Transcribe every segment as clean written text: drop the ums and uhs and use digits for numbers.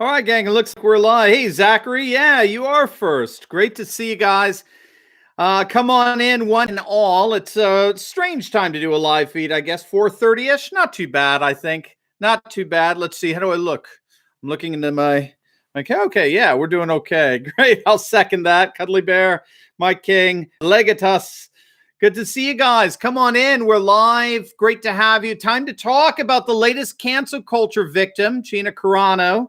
All right, gang, it looks like we're live. Hey, Zachary, yeah, you are first. Great to see you guys. Come on in, one and all. It's a strange time to do a live feed, I guess, 4:30-ish. Not too bad, I think. Not too bad. Let's see, how do I look? I'm looking into my... Okay, yeah, we're doing okay. Great, I'll second that. Cuddly Bear, Mike King, Legatus. Good to see you guys. Come on in. We're live. Great to have you. Time to talk about the latest cancel culture victim, Gina Carano.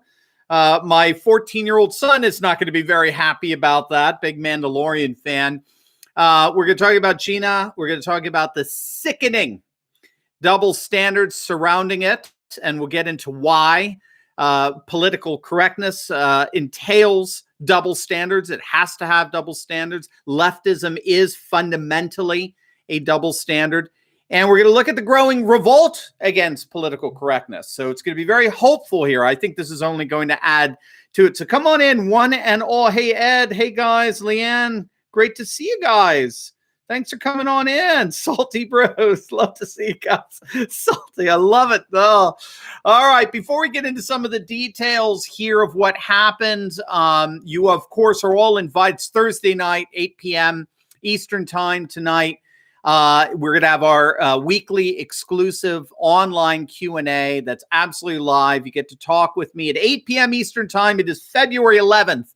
My 14-year-old son is not going to be very happy about that. Big Mandalorian fan. We're going to talk about Gina. We're going to talk about the sickening double standards surrounding it, and we'll get into why political correctness entails double standards. It has to have double standards. Leftism is fundamentally a double standard. And we're going to look at the growing revolt against political correctness. So it's going to be very hopeful here. I think this is only going to add to it. So come on in, one and all. Hey, Ed. Hey, guys. Leanne. Great to see you guys. Thanks for coming on in. Salty Bros. Love to see you guys. Salty. I love it, though. All right. Before we get into some of the details here of what happened, you, of course, are all invited. It's Thursday night, 8 p.m. Eastern time tonight. We're going to have our weekly exclusive online Q&A that's absolutely live. You get to talk with me at 8 p.m. Eastern time. It is February 11th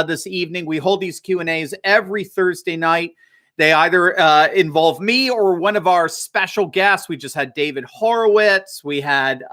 this evening. We hold these Q&As every Thursday night. They either involve me or one of our special guests. We just had David Horowitz. We had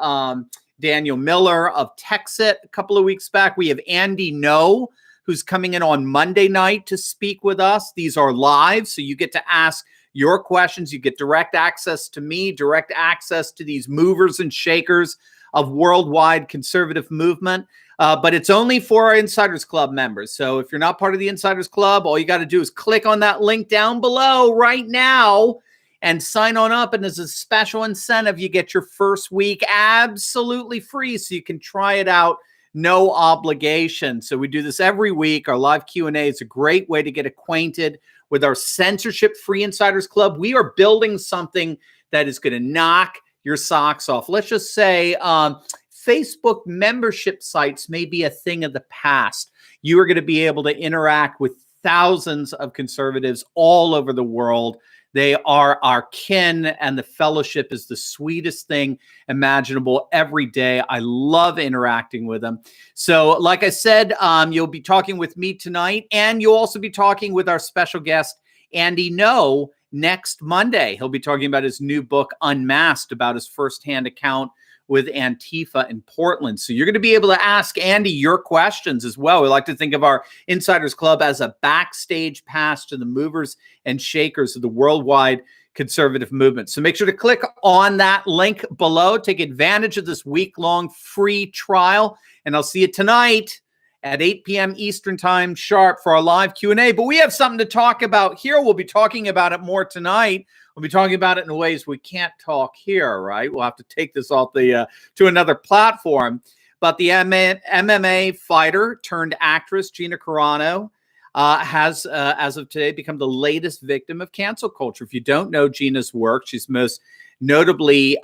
Daniel Miller of Texit a couple of weeks back. We have Andy No, who's coming in on Monday night to speak with us. These are live, so you get to ask your questions. You get direct access to me, direct access to these movers and shakers of worldwide conservative movement. But it's only for our Insiders Club members. So if you're not part of the Insiders Club, all you got to do is click on that link down below right now and sign on up. And as a special incentive, you get your first week absolutely free so you can try it out. No obligation. So we do this every week. Our live Q&A is a great way to get acquainted with our censorship-free Insiders Club. We are building something that is going to knock your socks off. Let's just say Facebook membership sites may be a thing of the past. You are going to be able to interact with thousands of conservatives all over the world. They are our kin, and the fellowship is the sweetest thing imaginable every day. I love interacting with them. So like I said, you'll be talking with me tonight, and you'll also be talking with our special guest, Andy No, next Monday. He'll be talking about his new book, Unmasked, about his firsthand account with Antifa in Portland. So you're going to be able to ask Andy your questions as well. We like to think of our Insiders Club as a backstage pass to the movers and shakers of the worldwide conservative movement. So make sure to click on that link below. Take advantage of this week-long free trial. And I'll see you tonight at 8 p.m. Eastern time sharp for our live Q&A. But we have something to talk about here. We'll be talking about it more tonight. We'll be talking about it in ways we can't talk here, right? We'll have to take this off the to another platform. But the MMA fighter turned actress Gina Carano has, as of today, become the latest victim of cancel culture. If you don't know Gina's work, she's most notably,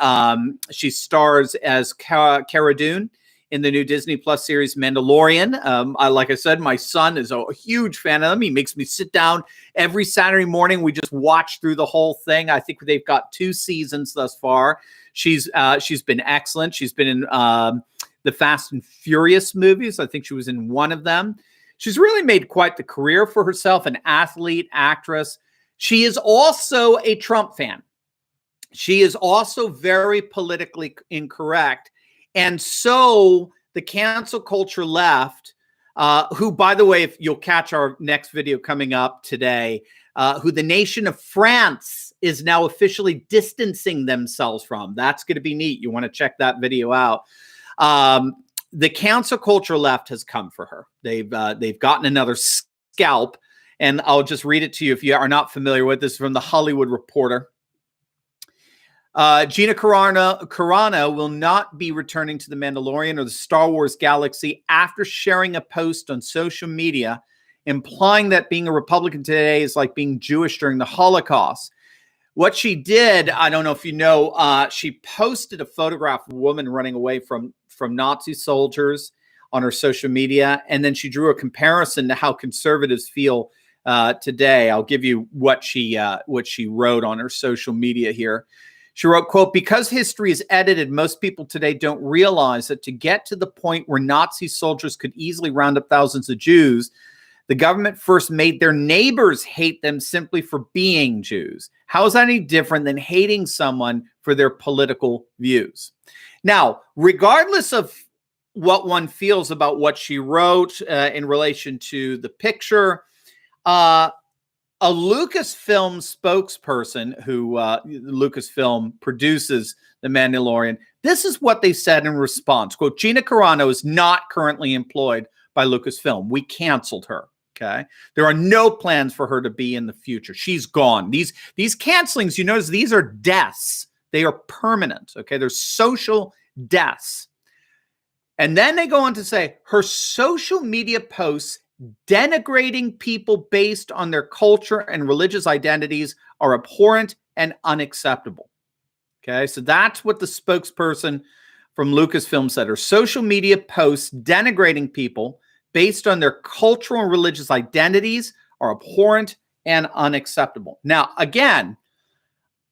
she stars as Cara Dune in the new Disney Plus series Mandalorian. Like I said, my son is a huge fan of them. He makes me sit down every Saturday morning. We just watch through the whole thing. I think they've got 2 seasons thus far. She's been excellent. She's been in the Fast and Furious movies. I think she was in one of them. She's really made quite the career for herself, an athlete, actress. She is also a Trump fan. She is also very politically incorrect. And so the cancel culture left, who, by the way, if you'll catch our next video coming up today, who the nation of France is now officially distancing themselves from. That's going to be neat. You want to check that video out. The cancel culture left has come for her. They've gotten another scalp, and I'll just read it to you if you are not familiar with this, from the Hollywood Reporter. Gina Carano will not be returning to The Mandalorian or the Star Wars galaxy after sharing a post on social media implying that being a Republican today is like being Jewish during the Holocaust. What she did, I don't know if you know, she posted a photograph of a woman running away from Nazi soldiers on her social media. And then she drew a comparison to how conservatives feel today. I'll give you what she wrote on her social media here. She wrote, quote, "Because history is edited, most people today don't realize that to get to the point where Nazi soldiers could easily round up thousands of Jews, the government first made their neighbors hate them simply for being Jews. How is that any different than hating someone for their political views?" Now, regardless of what one feels about what she wrote in relation to the picture, a Lucasfilm spokesperson who Lucasfilm produces The Mandalorian, this is what they said in response. Quote, "Gina Carano is not currently employed by Lucasfilm. We canceled her." Okay. There are no plans for her to be in the future. She's gone. These cancelings, you notice these are deaths. They are permanent. Okay. They're social deaths. And then they go on to say her social media posts denigrating people based on their culture and religious identities are abhorrent and unacceptable. Okay, so that's what the spokesperson from Lucasfilm said. Her social media posts denigrating people based on their cultural and religious identities are abhorrent and unacceptable. Now, again,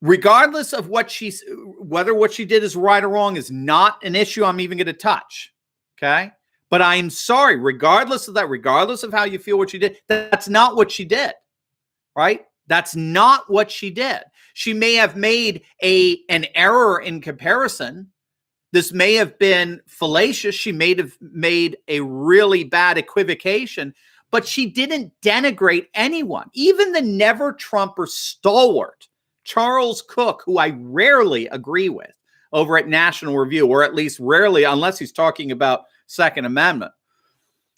regardless of whether what she did is right or wrong is not an issue I'm even going to touch. Okay. But I'm sorry, regardless of that, regardless of how you feel what she did, that's not what she did, right? That's not what she did. She may have made an error in comparison. This may have been fallacious. She may have made a really bad equivocation, but she didn't denigrate anyone. Even the never-Trumper stalwart, Charles Cook, who I rarely agree with over at National Review, or at least rarely, unless he's talking about Second Amendment.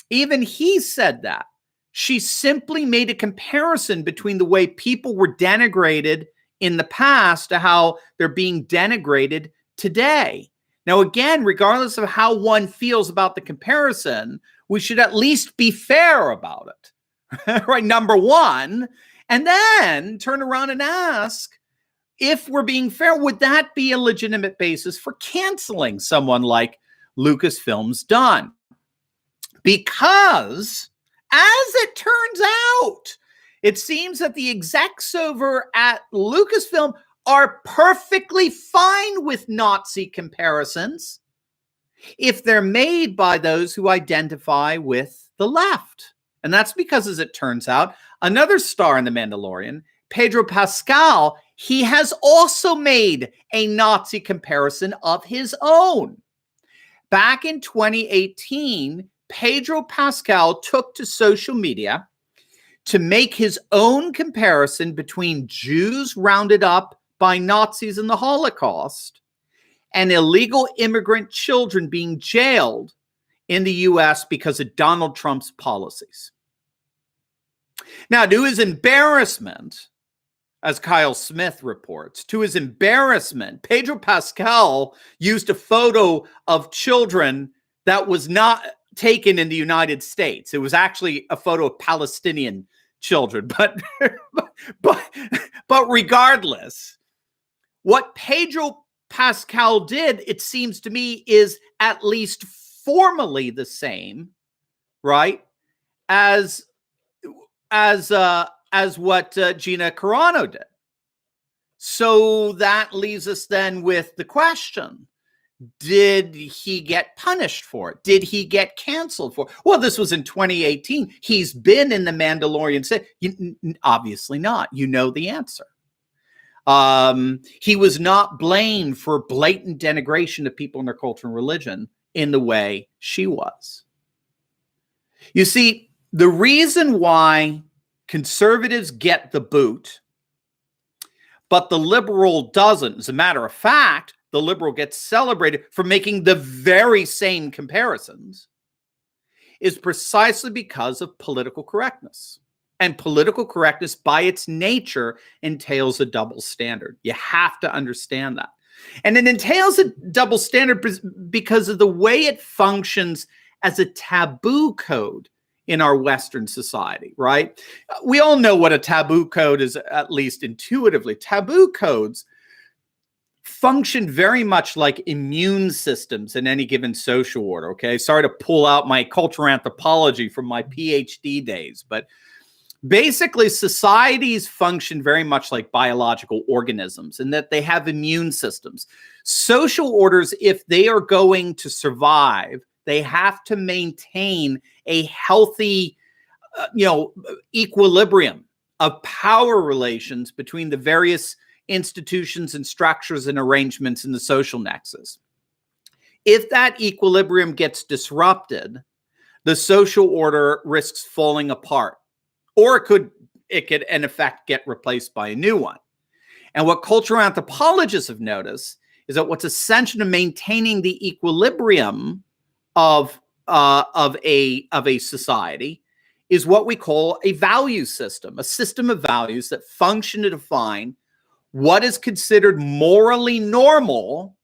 Even he said that. She simply made a comparison between the way people were denigrated in the past to how they're being denigrated today. Now, again, regardless of how one feels about the comparison, we should at least be fair about it, right? Number one, and then turn around and ask, if we're being fair, would that be a legitimate basis for canceling someone like Lucasfilm's done? Because, as it turns out, it seems that the execs over at Lucasfilm are perfectly fine with Nazi comparisons if they're made by those who identify with the left. And that's because, as it turns out, another star in The Mandalorian, Pedro Pascal, he has also made a Nazi comparison of his own. Back in 2018, Pedro Pascal took to social media to make his own comparison between Jews rounded up by Nazis in the Holocaust and illegal immigrant children being jailed in the U.S. because of Donald Trump's policies. Now, to his embarrassment, as Kyle Smith reports, to his embarrassment, Pedro Pascal used a photo of children that was not taken in the United States. It was actually a photo of Palestinian children. But regardless, what Pedro Pascal did, it seems to me, is at least formally the same, right, as what Gina Carano did. So that leaves us then with the question, did he get punished for it? Did he get canceled for it? Well, this was in 2018. He's been in The Mandalorian. Obviously not. You know the answer. He was not blamed for blatant denigration of people and their culture and religion in the way she was. You see, the reason why conservatives get the boot, but the liberal doesn't, as a matter of fact, the liberal gets celebrated for making the very same comparisons, is precisely because of political correctness. And political correctness, by its nature, entails a double standard. You have to understand that. And it entails a double standard because of the way it functions as a taboo code in our Western society, right? We all know what a taboo code is, at least intuitively. Taboo codes, function very much like immune systems in any given social order. Okay, sorry to pull out my cultural anthropology from my PhD days, but basically societies function very much like biological organisms in that they have immune systems. Social orders, if they are going to survive, they have to maintain a healthy equilibrium of power relations between the various institutions and structures and arrangements in the social nexus. If that equilibrium gets disrupted, the social order risks falling apart, or it could in effect get replaced by a new one. And what cultural anthropologists have noticed is that what's essential to maintaining the equilibrium of a society is what we call a value system, a system of values that function to define what is considered morally normal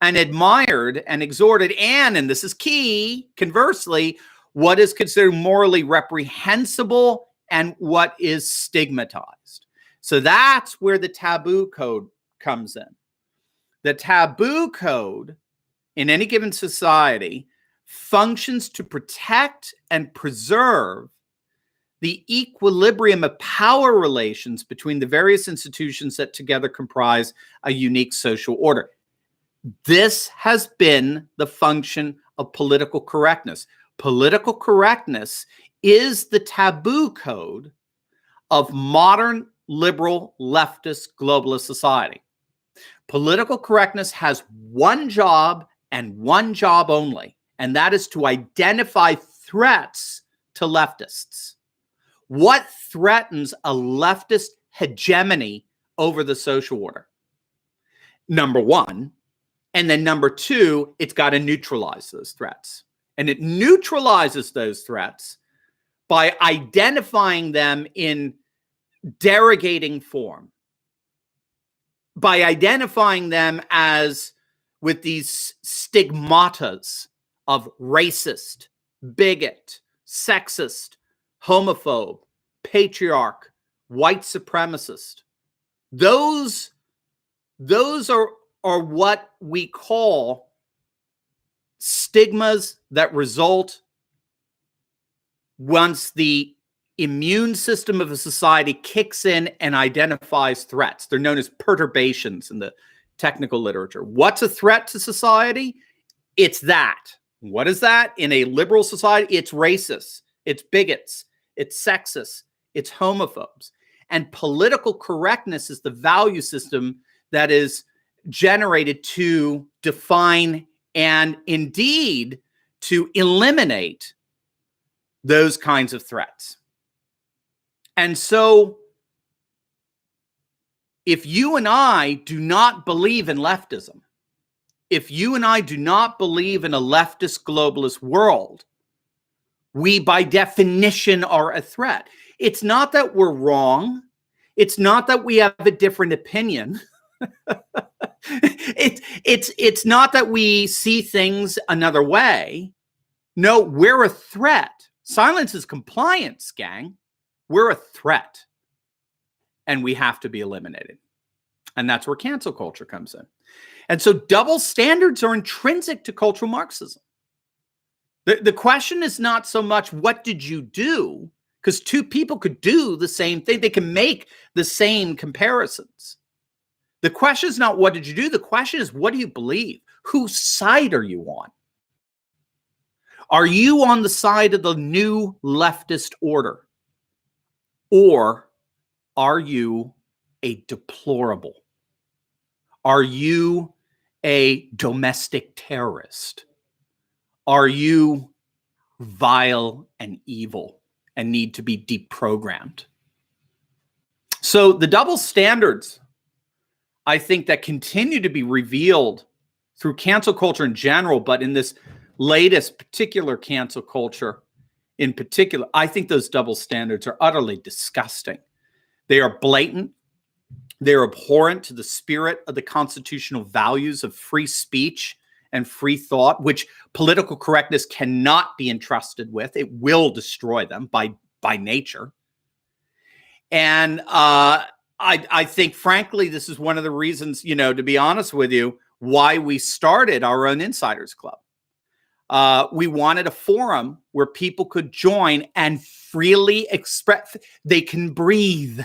and admired and exhorted, and this is key, conversely, what is considered morally reprehensible and what is stigmatized. So that's where the taboo code comes in. The taboo code in any given society functions to protect and preserve the equilibrium of power relations between the various institutions that together comprise a unique social order. This has been the function of political correctness. Political correctness is the taboo code of modern liberal leftist globalist society. Political correctness has one job and one job only, and that is to identify threats to leftists. What threatens a leftist hegemony over the social order? Number one. And then number two, it's got to neutralize those threats. And it neutralizes those threats by identifying them in derogating form, by identifying them as with these stigmatas of racist, bigot, sexist, homophobe, patriarch, white supremacist. Those are what we call stigmas that result once the immune system of a society kicks in and identifies threats. They're known as perturbations in the technical literature. What's a threat to society? It's that. What is that? In a liberal society, it's racists, it's bigots, it's sexist, it's homophobes. And political correctness is the value system that is generated to define and indeed to eliminate those kinds of threats. And so if you and I do not believe in leftism, if you and I do not believe in a leftist globalist world, we by definition are a threat. It's not that we're wrong. It's not that we have a different opinion. It's not that we see things another way. No, we're a threat. Silence is compliance, gang. We're a threat. And we have to be eliminated. And that's where cancel culture comes in. And so double standards are intrinsic to cultural Marxism. The question is not so much what did you do, because two people could do the same thing. They can make the same comparisons. The question is not what did you do? The question is what do you believe? Whose side are you on? Are you on the side of the new leftist order? Or are you a deplorable? Are you a domestic terrorist? Are you vile and evil and need to be deprogrammed? So the double standards, I think, that continue to be revealed through cancel culture in general, but in this latest particular cancel culture in particular, I think those double standards are utterly disgusting. They are blatant. They're abhorrent to the spirit of the constitutional values of free speech and free thought, which political correctness cannot be entrusted with. It will destroy them by nature. And I think, frankly, this is one of the reasons, to be honest with you, why we started our own Insiders Club. We wanted a forum where people could join and freely express. They can breathe.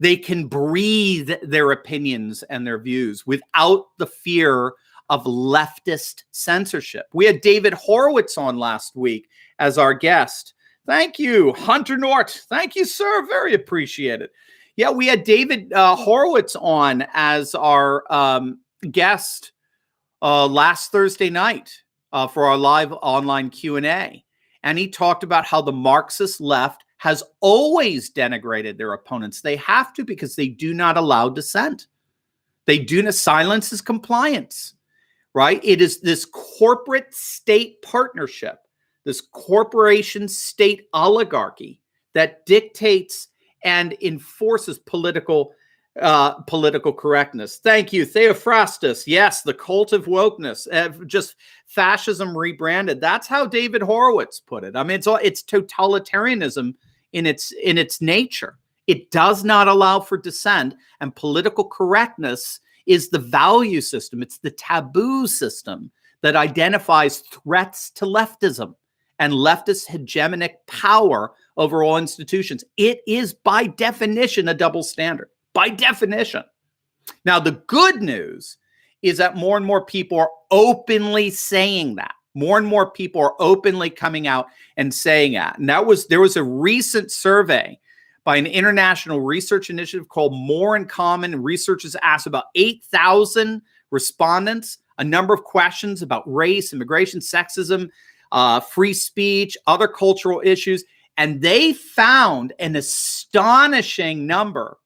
They can breathe their opinions and their views without the fear of leftist censorship. We had David Horowitz on last week as our guest. Thank you, Hunter Nort. Thank you, sir. Very appreciated. Yeah, we had David Horowitz on as our guest last Thursday night for our live online Q&A. And he talked about how the Marxist left has always denigrated their opponents. They have to, because they do not allow dissent. They do not. Silence is compliance, right? It is this corporate state partnership, this corporation state oligarchy that dictates and enforces political correctness. Thank you, Theophrastus. Yes, the cult of wokeness, just fascism rebranded. That's how David Horowitz put it. I mean, it's totalitarianism in its nature. It does not allow for dissent, and political correctness is the value system. It's the taboo system that identifies threats to leftism and leftist hegemonic power over all institutions. It is, by definition, a double standard. By definition. Now, the good news is that more and more people are openly saying that. More and more people are openly coming out and saying that. And there was a recent survey by an international research initiative called More in Common. Researchers asked about 8,000 respondents a number of questions about race, immigration, sexism, free speech, other cultural issues. And they found an astonishing number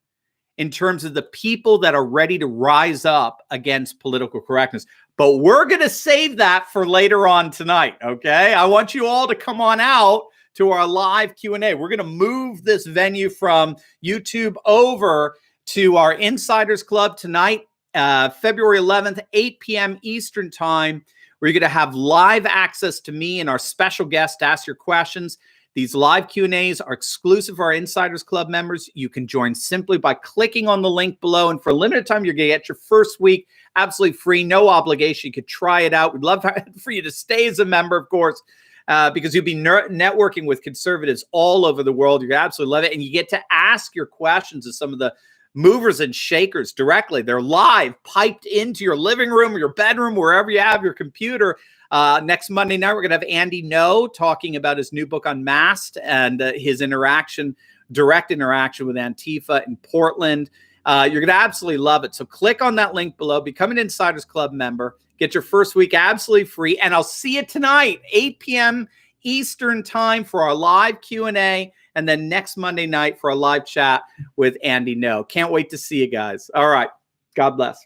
in terms of the people that are ready to rise up against political correctness. But we're going to save that for later on tonight, okay? I want you all to come on out to our live Q&A. We're going to move this venue from YouTube over to our Insiders Club tonight, February 11th, 8 p.m. Eastern Time, where you're going to have live access to me and our special guest to ask your questions. These live Q&As are exclusive for our Insiders Club members. You can join simply by clicking on the link below. And for a limited time, you're going to get your first week absolutely free, no obligation. You could try it out. We'd love for you to stay as a member, of course, because you'll be networking with conservatives all over the world. You're going to absolutely love it. And you get to ask your questions of some of the movers and shakers directly. They're live, piped into your living room or your bedroom, wherever you have your computer. Next Monday night, we're going to have Andy No talking about his new book Unmasked and his direct interaction with Antifa in Portland. You're going to absolutely love it. So click on that link below, become an Insiders Club member, get your first week absolutely free. And I'll see you tonight, 8 p.m. Eastern Time for our live Q&A. And then next Monday night for a live chat with Andy No. Can't wait to see you guys. All right. God bless.